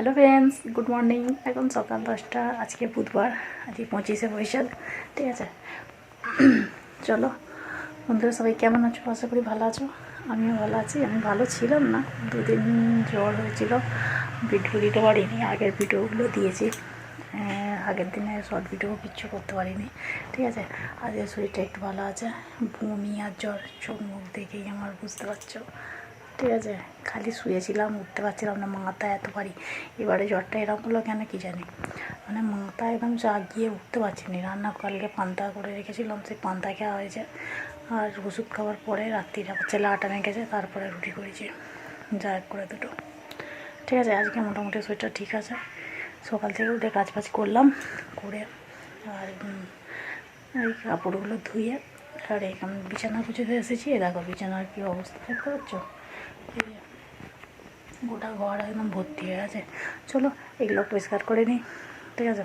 Hello friends, good morning. এখন সকাল 10টা। আজকে বুধবার, আজকে 25শে বৈশাখ। ঠিক আছে, চলো বন্ধুরা, সবাই কেমন আছো? আশা করি ভালো আছো। আমিও ভালো আছি। আমি ভালো ছিলাম না, দুদিন জ্বর হয়েছিল, ভিডিও দিতে পারিনি। আগের ভিডিওগুলো দিয়েছি, আগের দিনে শর্ট ভিডিও কিচ্ছু করতে পারিনি। ঠিক আছে, আজকে শরীরটা একটু ভালো আছে। বমি আর জ্বর চোখ মুখ দেখেই আমার বুঝতে পারছো। ঠিক আছে, খালি শুয়েছিলাম, উঠতে পারছিলাম না, মাথা এত ভারী। এবারে জ্বরটা এরকম হলো কেন কি জানি, মানে মাথা একদম জাগিয়ে উঠতে পারছি না। রান্না কালকে পান্তা করে রেখেছিলাম, সেই পান্তা খাওয়া হয়েছে। আর ওষুধ খাওয়ার পরে রাত্রিটা ছেলে আটা মেখেছে, তারপরে রুটি করেছি যা এক করে দুটো। ঠিক আছে, আজকে মোটামুটি শরীরটা ঠিক আছে। সকাল থেকে উঠে কাজ ফাজ করলাম, করে আর এই কাপড়গুলো ধুয়ে আর এখন বিছানা গুছোতে এসেছি। দেখো বিছানার কী অবস্থা, দেখতে পাচ্ছ? গোটা ঘর একদম ভর্তি হয়ে আছে। চলো এগুলো পরিষ্কার করে নিই। ঠিক আছে,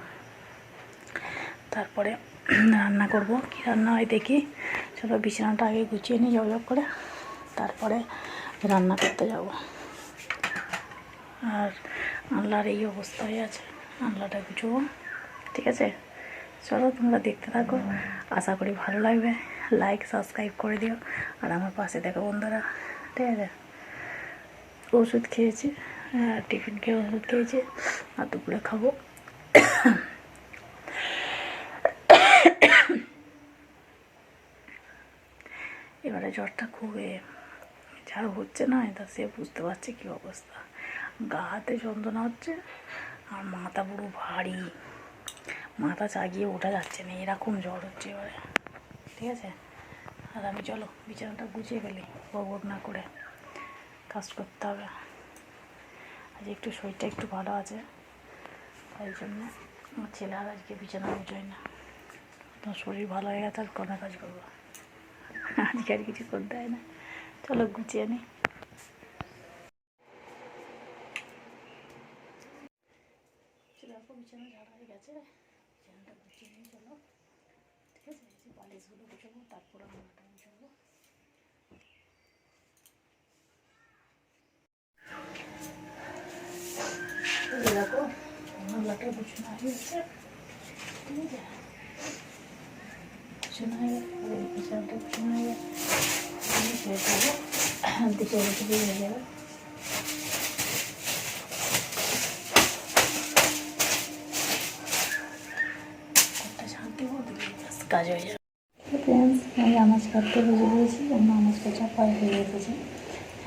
তারপরে রান্না করব। কী রান্না হয় দেখি। চলো বিছানাটা আগে গুছিয়ে নিই জব করে, তারপরে রান্না করতে যাব। আর আনলার এই অবস্থা হয়ে আছে, আনলাটা গুছবো। ঠিক আছে, চলো তোমরা দেখতে থাকো, আশা করি ভালো লাগবে। লাইক সাবস্ক্রাইব করে দিও আর আমার পাশে দেখো বন্ধুরা। ঠিক আছে, ওষুধ খেয়েছি, টিফিন খেয়ে ওষুধ খেয়েছি, আর দুপুরে খাবো। এবারে জ্বরটা খুবই যার হচ্ছে না, এটা সে বুঝতে পারছে কী অবস্থা। গা হাতে যন্ত্রণা হচ্ছে আর মাথা পুরো ভারী, মাথা চাগিয়ে ওঠা যাচ্ছে না, এরকম জ্বর হচ্ছে এবারে। ঠিক আছে, আর আমি চলো বিছানাটা গুছিয়ে ফেলি, বক না করে কাজ করতে হবে। আজ একটু শরীরটা একটু ভালো আছে, তাই জন্য আমার ছেলে আর আজকে বিছানা গুছোয় না। তোমার শরীর ভালো হয়ে গেছে আর কোনো কাজ করবো, আজকে আর কিছু করতে হয় না। চলো গুছিয়ে নিই। দেখো বিছানা ঝাড়া হয়ে গেছে, বিছানাটা গুছিয়ে নিয়ে চলো। ঠিক আছে, এই যে বালিশগুলো গুছাবো, তারপর রান্নাটা গুছাবো। দেখো রান্নাটা গুছানো হয়ে গেছে। ঠিক আছে, গুছানো হয়ে গেছে, বিছানাটা গুছানো হয়ে গেছে। আমি শুয়ে যাবো, দিকে রেখে হয়ে যাবে। কাজ হয়ে যাবে। ফ্রেন্ডস, আমি আনাজ কাটতে বুঝে পেরেছি, অন্য আনাজ কাটা প্রায় হয়ে এসেছে।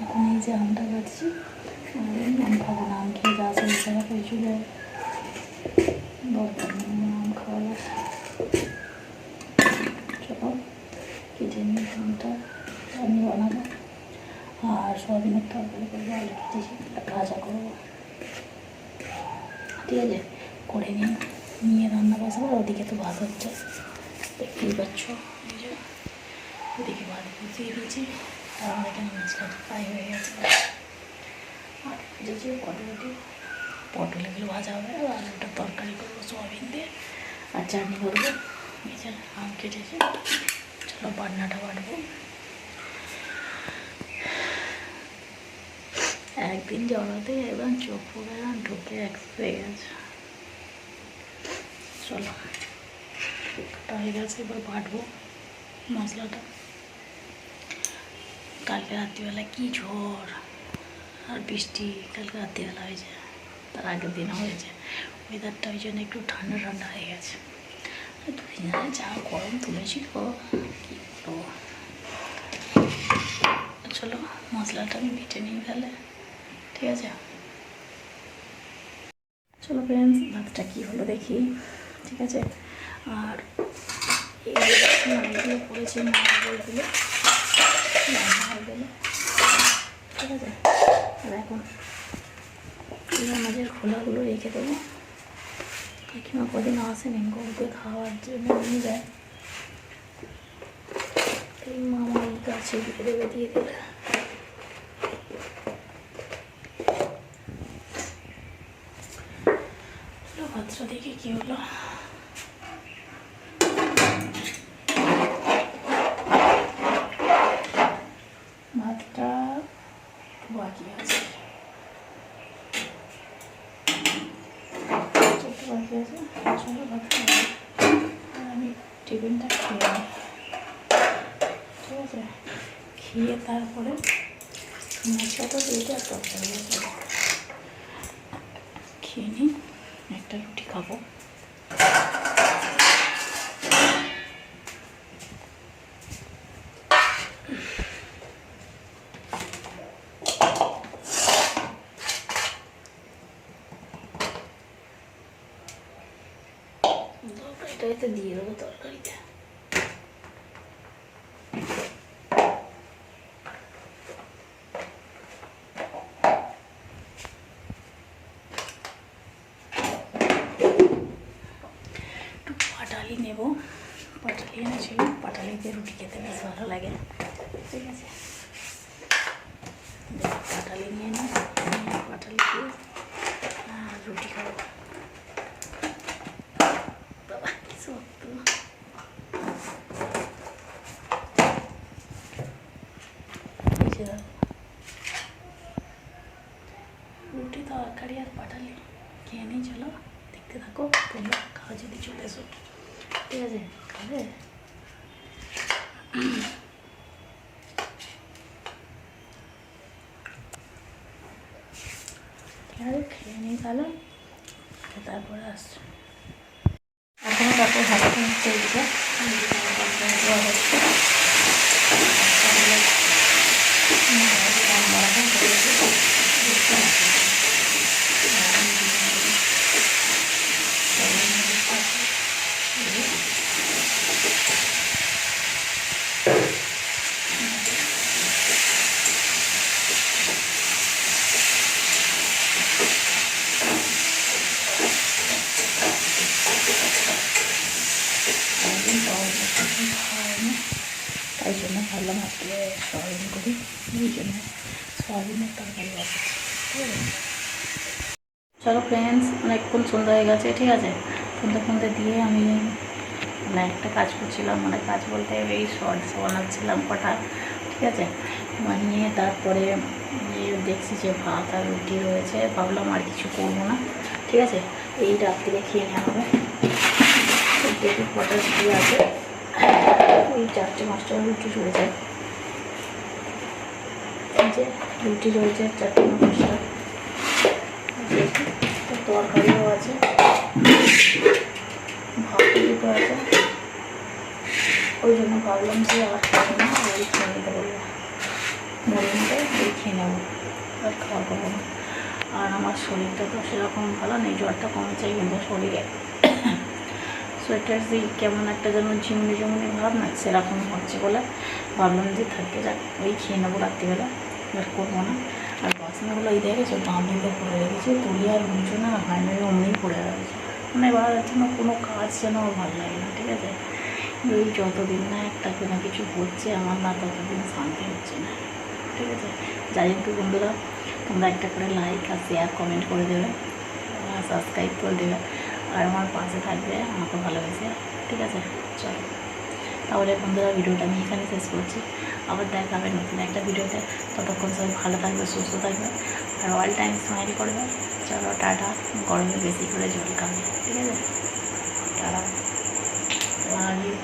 এখন এই যে আমটা কাটছি, আম খাবো না, আম খেয়ে যা শরীর খারাপ হয়েছে যায়, দরকার নেই আম খাওয়া। চলো কেটে নিই আমটা, আমি বানাবো। আর সোয়াবিনের তরকারি করবো, আলু কেটেছি, ভাজা করবো। ঠিক আছে, করে নিয়ে রান্না বসাবো। ওদিকে তো ভাত হচ্ছে, দেখতেই পাচ্ছ। এই যে ওদিকে ভাত বসিয়ে দিয়েছি, আর আমার এখানে মাছটা ফ্রাই হয়ে গেছে। আর ভেজেছি পটল এগুলো ভাজা হবে, আর আলুটা তরকারি করবো সোয়াবিন দিয়ে, আর চাটনি করবো। এই যে আম কেটেছি, চলো বাটনাটা বাটবো। একদিন জড়াতে একদম চোখ পড়ে ঢুকে হয়ে গেছে। চলো কাটা হয়ে গেছে, এবার বাটবো মশলাটা। কালকে রাত্রিবেলায় কী ঝড় আর বৃষ্টি, কালকে রাত্রিবেলা হয়েছে, তার আগের দিনও হয়েছে। ওয়েদারটা ওই জন্য একটু ঠান্ডা ঠান্ডা হয়ে গেছে। দুদিন আগে যা গরম তুলেছিল কী বলবো। চলো মশলাটা আমি বেটে নিই তাহলে। ঠিক আছে, চলো ফ্রেন্ডস, ভাতটা কী হলো দেখি। ঠিক আছে, আর এইগুলো করেছি মাছগুলো রান্না হয়ে গেলে। ঠিক আছে, আর এখন মাছের খোলাগুলো রেখে দেবো। কাকিমা কদিন আসেনি, গরুকে খাওয়ার জন্য নিয়ে যায়, এই মামা গাছে দিয়ে দেবে। ভাতটা দেখে কী হলো। ভাতটা বাকি আছে, চলতে বাকি আছে, চলো ভাত খাবো। আর আমি টিফিনটা খেয়ে নিই, ঠিক আছে? খেয়ে তারপরে মাছটা তো দিতে আর তরকারি আছে, খেয়ে নিই, একটা রুটি খাবো। তরকারিটা দিয়ে দেবো, তরকারিতে একটু পাটালি নেব, পাটালি এনেছি, পাটালি দিয়ে রুটি খেতে বেশ ভালো লাগে, ঠিক আছে? পাটালি নিয়ে নিই, পাটালি দিয়ে রুটি খাবো। বাবা কি শক্ত! রুটি তরকারি আর পাটালি খেয়ে নিই, চলো দেখতে থাকো, তোমরা খাওয়া যদি চলে এসো, ঠিক আছে? খাবে? ঠিক আছে, খেয়ে নিই তাহলে, তারপরে আসছে। এখনও তারপর ভাতটা হচ্ছে, এইদিকে তাই জন্য ভাবলাম আজকে সয়াবিন করি, এই জন্য সয়াবিনের তরকারি আছে, ঠিক আছে? চলো ফ্রেন্ডস, অনেকক্ষণ সন্ধ্যা হয়ে গেছে, ঠিক আছে? সন্ধ্যে দিয়ে আমি একটা কাজ করছিলাম, কাজ বলতে এই শর্টস বানাচ্ছিলাম কটা, ঠিক আছে? বানিয়ে তারপরে দেখছি যে ভাত আর রুটি রয়েছে, ভাবলাম আর কিছু করবো না, ঠিক আছে? এই রাত্রিরে খেয়ে নেওয়া হবে। দেখি কটা রুটি আছে, ওই 4-5টা রুটি রয়েছে, যে রুটি রয়েছে 4-5টা, তরকারিও আছে, ভাতও দুটো আছে, ওই জন্য ভাবলাম যে আর খাবো না, ওই খেয়ে নিতে বলবো, মুড়ি নিতে ওই খেয়ে নেবো, আর খাওয়া করবো না। আর আমার শরীরটা তো সেরকম ভালো নেই, জ্বরটা কমেছে কিন্তু শরীরে সোয়েটার দিয়ে কেমন একটা যেন ঝিমুনি ভাব না, সেরকম হচ্ছে বলে ভাবলাম যে থাকতে যাক, ওই খেয়ে নেবো রাত্রিবেলা, আর করবো না। আর বাসনগুলো এই দেখেছো গামলিতে পড়ে রেখেছি, তুলি আর মুছো না, হাইমে অমনি পড়ে রয়েছে, এবার জন্য কোনো কাজ যেন ভালো লাগে না, ঠিক আছে? এই যতদিন না একটা কোনো কিছু হচ্ছে আমার না, ততদিন শান্তি হচ্ছে না, ঠিক আছে? যাই হোক বন্ধুরা, তোমরা একটা করে লাইক আর শেয়ার কমেন্ট করে দেবে, সাবস্ক্রাইব করে দেবে, আর আমার পাশে থাকবে আমাকে ভালোবেসে, ঠিক আছে? চলো তাহলে বন্ধুরা, ভিডিওটা আমি এখানে শেষ করছি, আবার দেখা হবে নতুন একটা ভিডিওতে। ততক্ষণ সবাই ভালো থাকবে, সুস্থ থাকবে, আর অল টাইম স্মাইল করবে। চলো টাটা, গরমে বেশি করে জল খাবে, ঠিক আছে? Tata, love you.